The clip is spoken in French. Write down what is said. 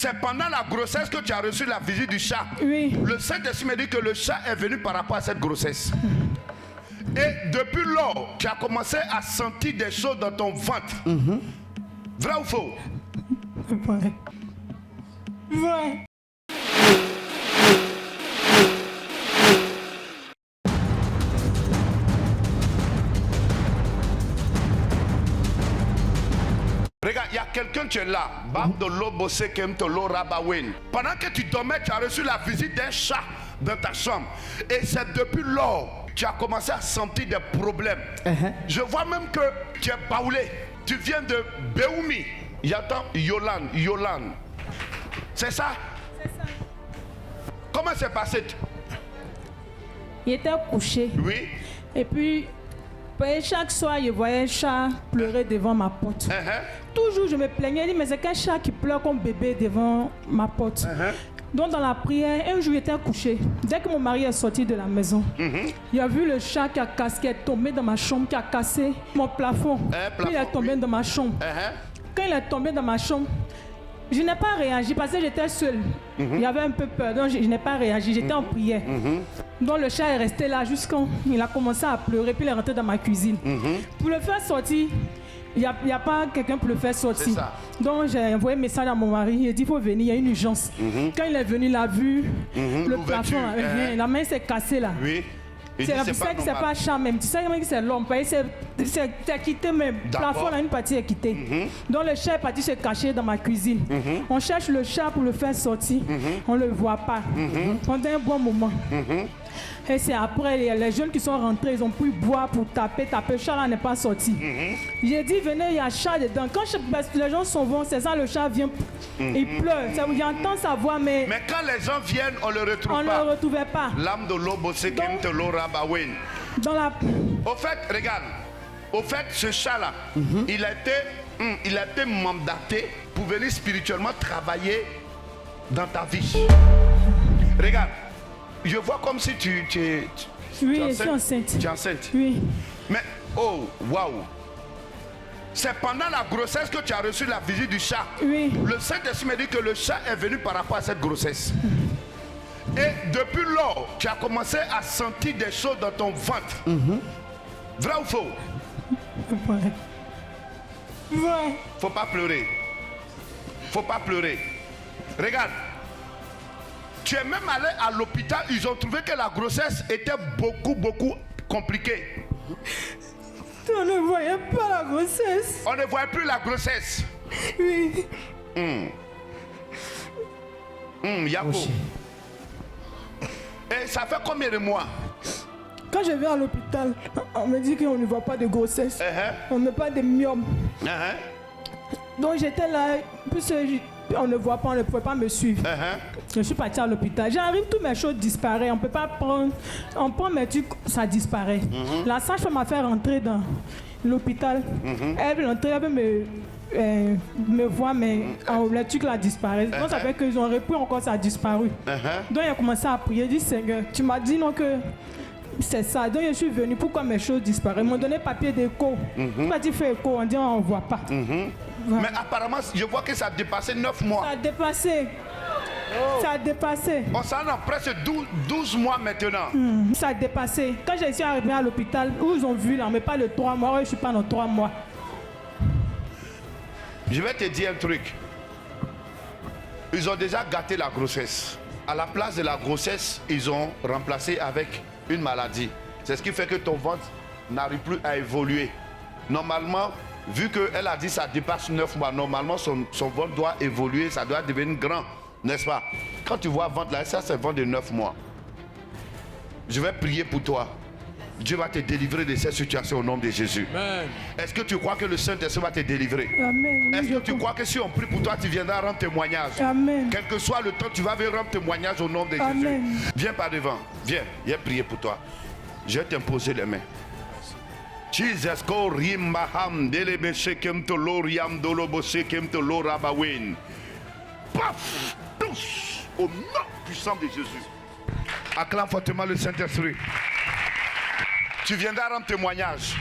C'est pendant la grossesse que tu as reçu la visite du chat. Oui. Le Saint-Esprit me dit que le chat est venu par rapport à cette grossesse. Et depuis lors, tu as commencé à sentir des choses dans ton ventre. Vrai ou faux? Vrai. Vrai. Regarde, il y a quelqu'un qui est là. Pendant que tu dormais, tu as reçu la visite d'un chat dans ta chambre. Et c'est depuis lors que tu as commencé à sentir des problèmes. Je vois même que tu es baoulé. Tu viens de Beoumi. Il y a tant Yolande. C'est ça? C'est ça. Comment c'est passé? Il était couché. Oui. Et puis, chaque soir, je voyais un chat pleurer devant ma porte. Toujours, je me plaignais. Je dis, mais c'est qu'un chat qui pleure comme bébé devant ma porte. Donc, dans la prière, un jour, j'étais couché. Dès que mon mari est sorti de la maison, il a vu le chat qui est tombé dans ma chambre, qui a cassé mon plafond. Puis il est tombé dans ma chambre. Quand il est tombé dans ma chambre, je n'ai pas réagi parce que j'étais seule. Il y avait un peu peur, donc je n'ai pas réagi. J'étais en prière. Donc le chat est resté là jusqu'à il a commencé à pleurer, puis il est rentré dans ma cuisine. Pour le faire sortir, il n'y a pas quelqu'un pour le faire sortir. Donc j'ai envoyé un message à mon mari. Il a dit il faut venir, il y a une urgence. Quand il est venu, il a vu le plafond. La main s'est cassée là. Oui. C'est pas chat même, tu sais que c'est l'homme, c'est quitté même, le plafond là, une partie est quittée. Donc le chat est parti se cacher dans ma cuisine. On cherche le chat pour le faire sortir, on ne le voit pas. Pendant un bon moment. Et c'est après, les jeunes qui sont rentrés, ils ont pu boire pour taper, le chat là n'est pas sorti. J'ai dit, venez, il y a chat dedans. Quand les gens sont bons, c'est ça, le chat vient, il pleure. J'entends sa voix, mais quand les gens viennent, on le retrouve pas. On ne le retrouvait pas. L'âme de l'obo, c'est comme te l'aura baouen. Au fait, regarde, ce chat-là, il a été mandaté pour venir spirituellement travailler dans ta vie. Regarde. Je vois comme si tu oui, je suis enceinte. Tu es enceinte? Oui. Mais, oh, waouh! C'est pendant la grossesse que tu as reçu la visite du chat. Oui. Le Saint-Esprit me dit que le chat est venu par rapport à cette grossesse. Et depuis lors, tu as commencé à sentir des choses dans ton ventre. Vrai ou faux? Vrai. Vrai. Faut pas pleurer. Faut pas pleurer. Regarde. Tu es même allé à l'hôpital, ils ont trouvé que la grossesse était beaucoup compliquée. On ne voyait pas la grossesse. On ne voyait plus la grossesse. Oui. Yako. Et ça fait combien de mois? Quand je vais à l'hôpital, on me dit qu'on ne voit pas de grossesse. On ne met pas de myome. Donc j'étais là, plus on ne voit pas, on ne pouvait pas me suivre. Je suis partie à l'hôpital. J'arrive, toutes mes choses disparaissent. On ne peut pas prendre. On prend mes trucs, ça disparaît. La sage-femme m'a fait rentrer dans l'hôpital. Elle veut rentrer, elle veut me voir, mais les trucs là disparaissent. Donc ça fait qu'ils ont repris encore, ça a disparu. Donc il a commencé à prier. Il dit Seigneur, tu m'as dit non que c'est ça. Donc je suis venue. Pourquoi mes choses disparaissent? Ils m'ont donné papier d'écho. Tu m'as dit fais écho. On dit on ne voit pas. Mais apparemment, je vois que ça a dépassé 9 mois. Ça a dépassé. Ça a dépassé. On s'en a presque 12 mois maintenant. Ça a dépassé. Quand je suis arrivé à l'hôpital, où ils ont vu là, mais pas le 3 mois. Je ne suis pas dans 3 mois. Je vais te dire un truc. Ils ont déjà gâté la grossesse. À la place de la grossesse, ils ont remplacé avec une maladie. C'est ce qui fait que ton ventre n'arrive plus à évoluer. Normalement, vu qu'elle a dit que ça dépasse 9 mois, normalement son ventre doit évoluer, ça doit devenir grand, n'est-ce pas? Quand tu vois ventre là, ça c'est ventre de 9 mois. Je vais prier pour toi. Dieu va te délivrer de cette situation au nom de Jésus. Est-ce que tu crois que le Saint-Esprit va te délivrer? Amen. Est-ce que tu crois que si on prie pour toi, tu viendras rendre témoignage? Amen. Quel que soit le temps, tu vas venir rendre témoignage au nom de Amen. Jésus. Viens par devant. Viens. Viens prier pour toi. Je vais t'imposer les mains. Jesus ko rimbaham delebe shekem to loriam dolobo shekem to lorabawen. Paf! Tous! Au nom puissant de Jésus. Acclame fortement le Saint-Esprit. Tu viendras rendre témoignage.